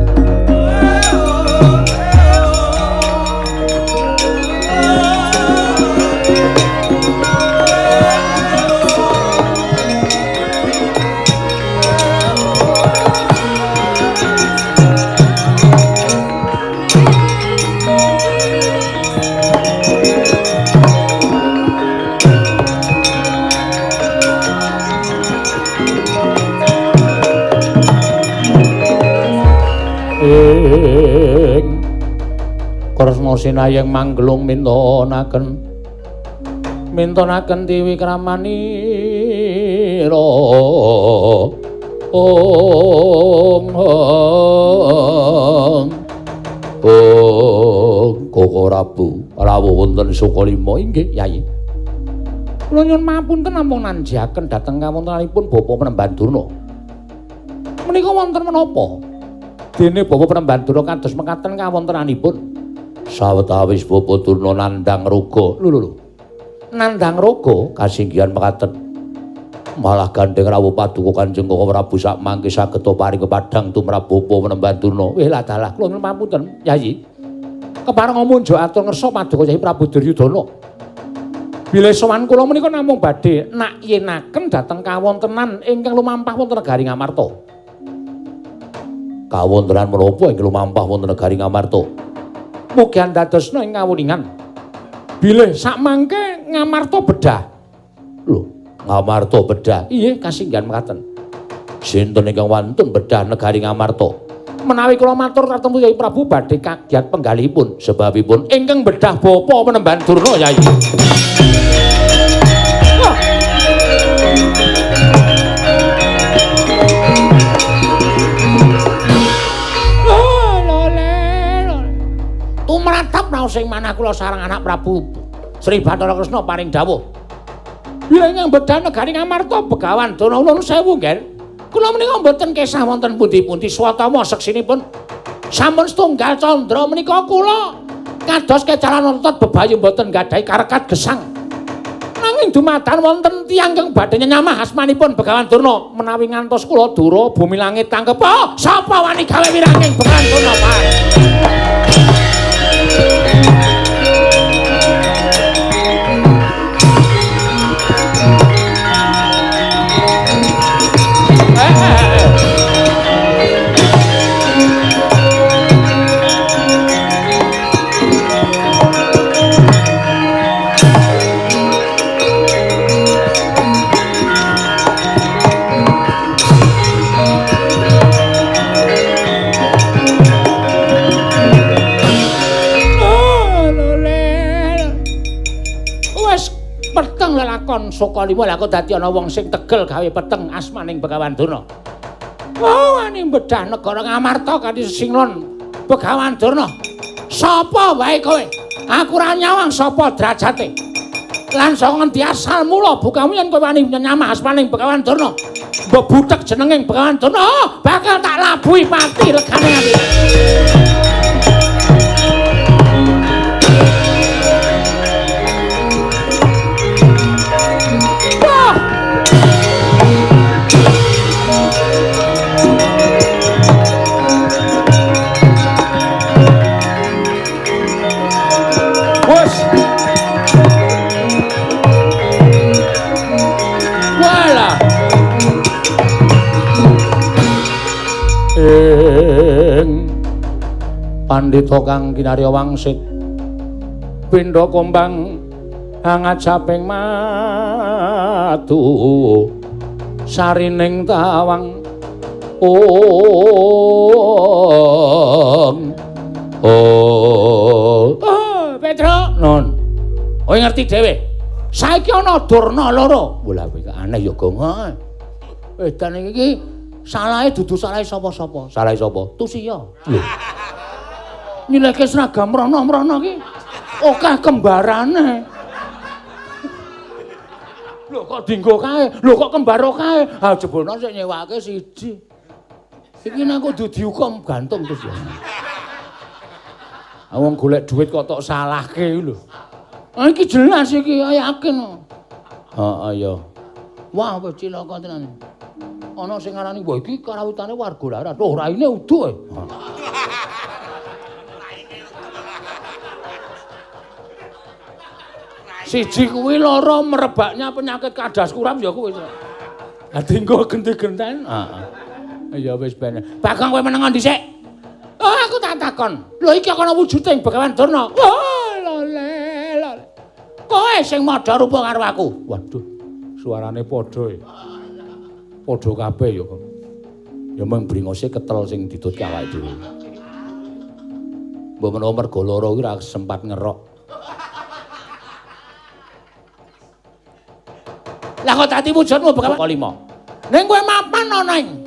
[SPEAKER 1] Kresna sinayeng manggelung mintonaken mintunaken tiwi kramanira Koko Prabu rawuh wonten Sukalima inggih Yayi. Kula nyuwun mapunten namung nanjaken dhateng kawontenanipun Bapa Penemban Durna. Menika wonten menapa? Dene Bapa Penemban Durna kados mekaten kawontenanipun. Sawetawis Bapa Durna nandhang raga. Lho. Nandhang raga kasinggihan mekaten. Malah gandeng rawuh paduka Kanjeng Koko Prabu sak mangke saged paring kepadhang tumrap Bapa Penemban Durna. Weh lah dalah kula nyuwun pamunten Yayi. Kepareng munjuk atur ngersa paduka Kyai Prabu Duryudana. Bilih sowan kula menika namung badhe nakyenaken dhateng kawontenan ingkang lumampah wonten negari Ngamarta. Kawontenan menapa ingkang lumampah wonten negari Ngamarta? Mugi andadosna ing kawuningan. Bilih sakmangke Ngamarta bedah. Lho, Ngamarta bedah. Iye kasinggihan mekaten. Sinten ingkang wantun bedah negari Ngamarta? Menawi kula matur katemu Kyai Prabu badhe kagiat penggalihipun sebabipun ingkang bedah Bapa Penemban Durna Yayi. Tumratap raos sing manah kula sareng anak Prabu Sri Bathara Kresna paring dawuh. Bilih ingkang bedah negari Ngamarta Begawan Durna nuwun sewu nggih. Kula menika mboten kesah wonten pundi-pundi swatama seksinipun. Sampun setunggal candra menika kula kados kecalan otot bebayu mboten gadhahi karekat gesang. Nanging dumadakan wonten tiyang kang badhe nyamah asmanipun Begawan Durna menawi ngantos kula dura bumi langit tangkep. Oh, sapa wani gawe wiranging Begawan Durna, Pak? Lelakon Sukalima lha kok dadi ana wong sing tegel gawe peteng asmaning Begawan Durna. Oh, wani bedah negara Ngamarta kanthi sesingron Begawan Durna. Sapa wae kowe? Aku ora nyawang sapa derajate. Lan saka ngendi asal mula bukamu yen kowe wani nyamah asmaning Begawan Durna. Mbok butek jenenging Begawan Durna, oh, bakal tak labuhi pati regane ati. Pandhita kang kinarya wangsit pindha kombang hangat saping matu sarining tawang Petro non kowe ngerti dhewe saiki ana Durna loro lha kowe aneh ya gong edan iki salahe dudu salahe sapa-sapa salahe sapa Tusiya lho nyileke seragam mrono-mrono ki akeh kembarane. Lho kok dienggo kae? Lho kok kembaro kae? Ha jebulno sik nyewake siji. Iki nek kudu diukum gantung terus ya. Wong golek dhuwit kok tok salahke lho. Iki jelas iki yakin. Heeh ya. Wah wis cilaka tenan. Ana sing ngarani wah iki karawitane warga larat. Lho raine uduh. Siji kuwi loro merebaknya penyakit kadas kuram ya kuwi. Dadi engko genti-genten. Heeh. Ya wis ben. Bagong kowe meneng dhisik. Oh, aku tak takon. Lho iki ana wujuding Begawan Durna. Oh, lole. Kowe sing madha rupa karo aku. Waduh, suarane padha e. Padha kabeh ya, Kang. Ya mung bringose ketel sing ditutke awake dhewe. Mbok menawa mergo lara kuwi ora sempat ngerok. Lah kok dadi wujudmu Begawan Kalima. Ning kowe mapan ana ing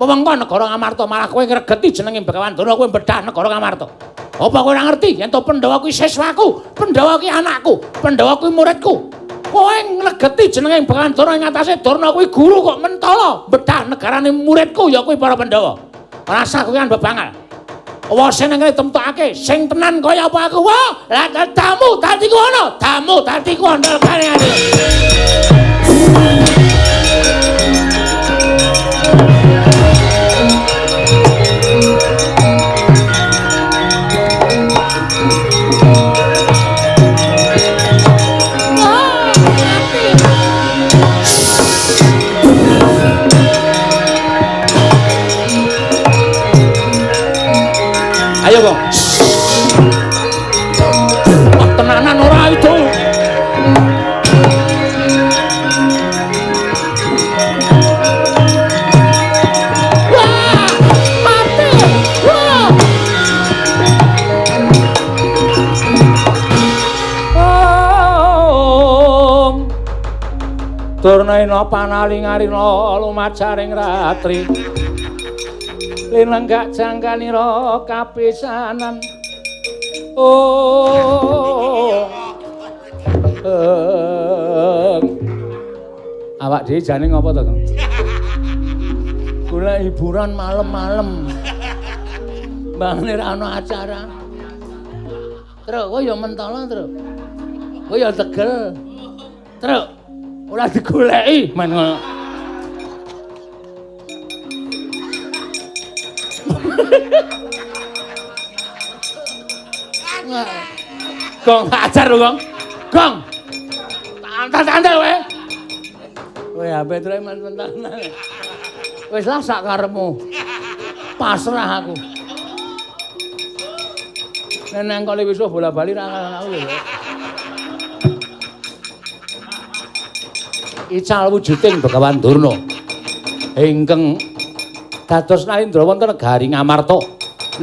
[SPEAKER 1] wewengkon negara Ngamarta malah kowe ngregeti jenenge Begawan Durna kowe bedah negara Ngamarta. Apa kowe ora ngerti yen to Pandhawa kuwi siswaku, Pandhawa kuwi anakku, Pandhawa kuwi muridku. Kowe ngregeti jenenge Begawan Durna ing atase Durna kuwi guru kok mentala bedah negarane muridku ya kuwi para Pandhawa. Rasa kuwi kan bebangal. Wah sing ngene temtokake sing tenan kaya apa aku. Wah, lah tamu dadi ku ana, tamu dadi ku andal kene. Ayo kok. Wah, tenanan ora itu. Wah, mati. Wah. Om. Durnaina panalingarina lumajaring ratri. Linenggak jangkanira kapisanan. Oh. Awak dhewe jane ngopo to, Kang? Golek hiburan malam-malam. Mbangane ra ana acara. Truk, kowe ya mentala, Truk. Kowe ya tegel. Truk, ora digoleki men ngono. Gong ajar lho, Gong. Gong. Tanda-tanda kowe. Kowe ape trek men-mentan. Wis lah sak karepmu. Pasrah aku. Neneng kali wis bola-bali ra aku lho. Ical wujuding Begawan Durna ingkang dados nalindra wonten negari Ngamarta.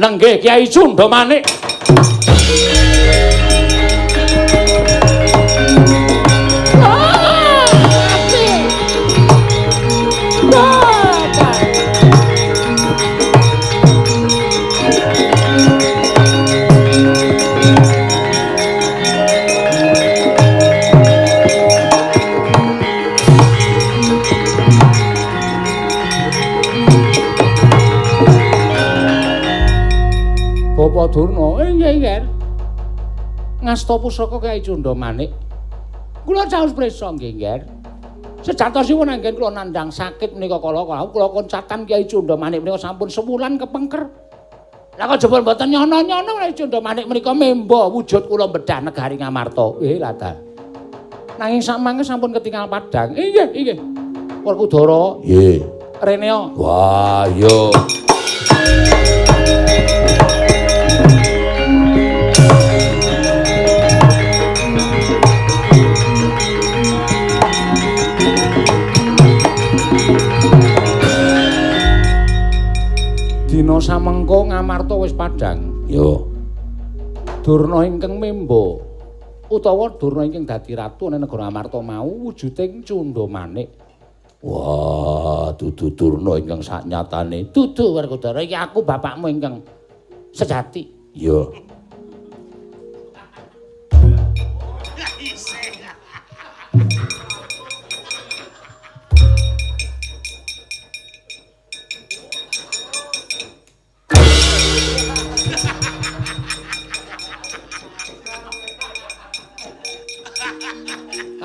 [SPEAKER 1] Nenggih Kyai Sunda Manik. Bapak Durna, nggih. Ngasta pusaka Kyai Sunda Manik. Kula caos prisa nggih, nggih. Sejatosipun anggen kula nandhang sakit menika kala kula koncatan Kyai Sunda Manik menika sampun sewulan kepengker. Lah kok jebul mboten nyono-nyono Kyai Sunda Manik menika memba wujud kula bedah negari Ngamarta. Lah ta. Nanging samangke sampun ketingal padhang. Nggih. Werkudara. Nggih. Reneo. Wah, yo. Dina samengko Ngamarta wis padhang. Yo. Durna ingkang memba utawa Durna ingkang dadi ratu ing negara Ngamarta mau wujuding Sunda Manik. Wah, dudu Durna ingkang saknyatane. Dudu Werkudara, iki aku bapakmu ingkang sejati. Yo.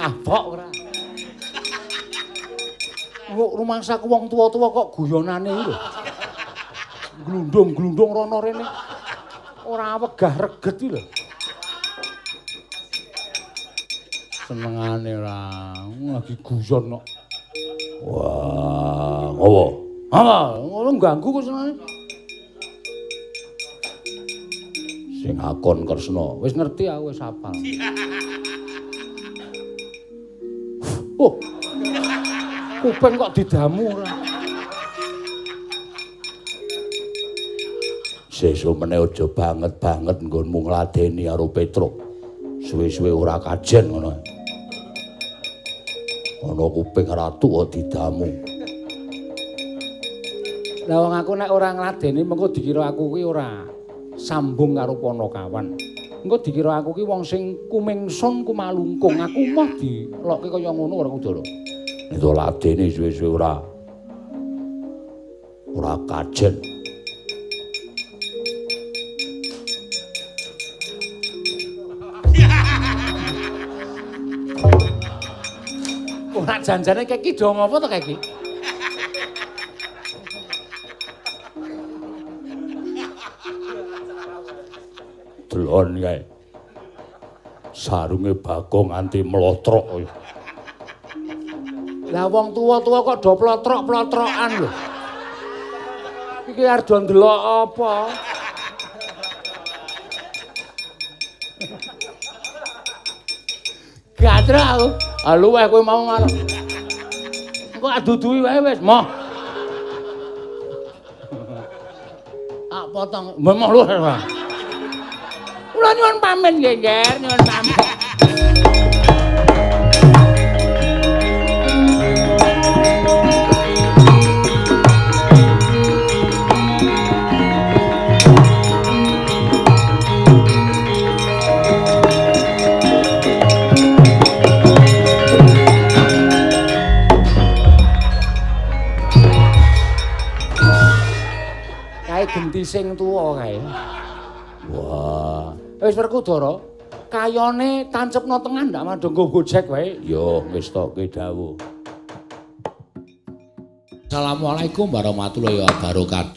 [SPEAKER 1] Abok ora. Kok rumangsaku wong tuwa-tuwa kok guyonane lho. Glundung-glundung rono rene. Ora wegah reget iki lho. Senengane ora lagi guyon kok. Wah, ngopo? Apa? Ngono ganggu kok senengane. Sing akon Kresna, wis ngerti aku wis hafal. Oh. Kuping kok didamu ora. Sesuk meneh aja banget-banget nggonmu ngladeni karo Petruk. Suwe-suwe ora kajen ngono.
[SPEAKER 2] Ana kuping ratu kok didamu.
[SPEAKER 1] Lah wong aku nek ora ngladeni mengko dikira aku kuwi ora sambung karo Panakawan. Engko dikira aku ki wong sing kumingsun kumalungkung. Aku mah dilokke kaya ngono ora Kudara.
[SPEAKER 2] Itu ladeni suwe-suwe ora kajen.
[SPEAKER 1] Ora janjane kek ki do ngopo to kek ki?
[SPEAKER 2] Delon kae. Sarunge Bagong nganti mlotrok.
[SPEAKER 1] Lah wong tuwa-tuwa kok do plotrok-plotrokan lho. Iki arep do ndelok apa? Gatra aku. Luweh kowe mau ngono. Engko aduduhi wae wis, moh. Potong, moh luweh, Bang. Kula nyuwun pamit nggih, Nger, nyuwun pamit. Genti sing tuwa kae.
[SPEAKER 2] Wah,
[SPEAKER 1] wis Werkudara, kayane tancepno tengan ndak mandonggo Gojek wae.
[SPEAKER 2] Ya wis tokke dawuh.
[SPEAKER 3] Assalamualaikum warahmatullahi wabarakatuh.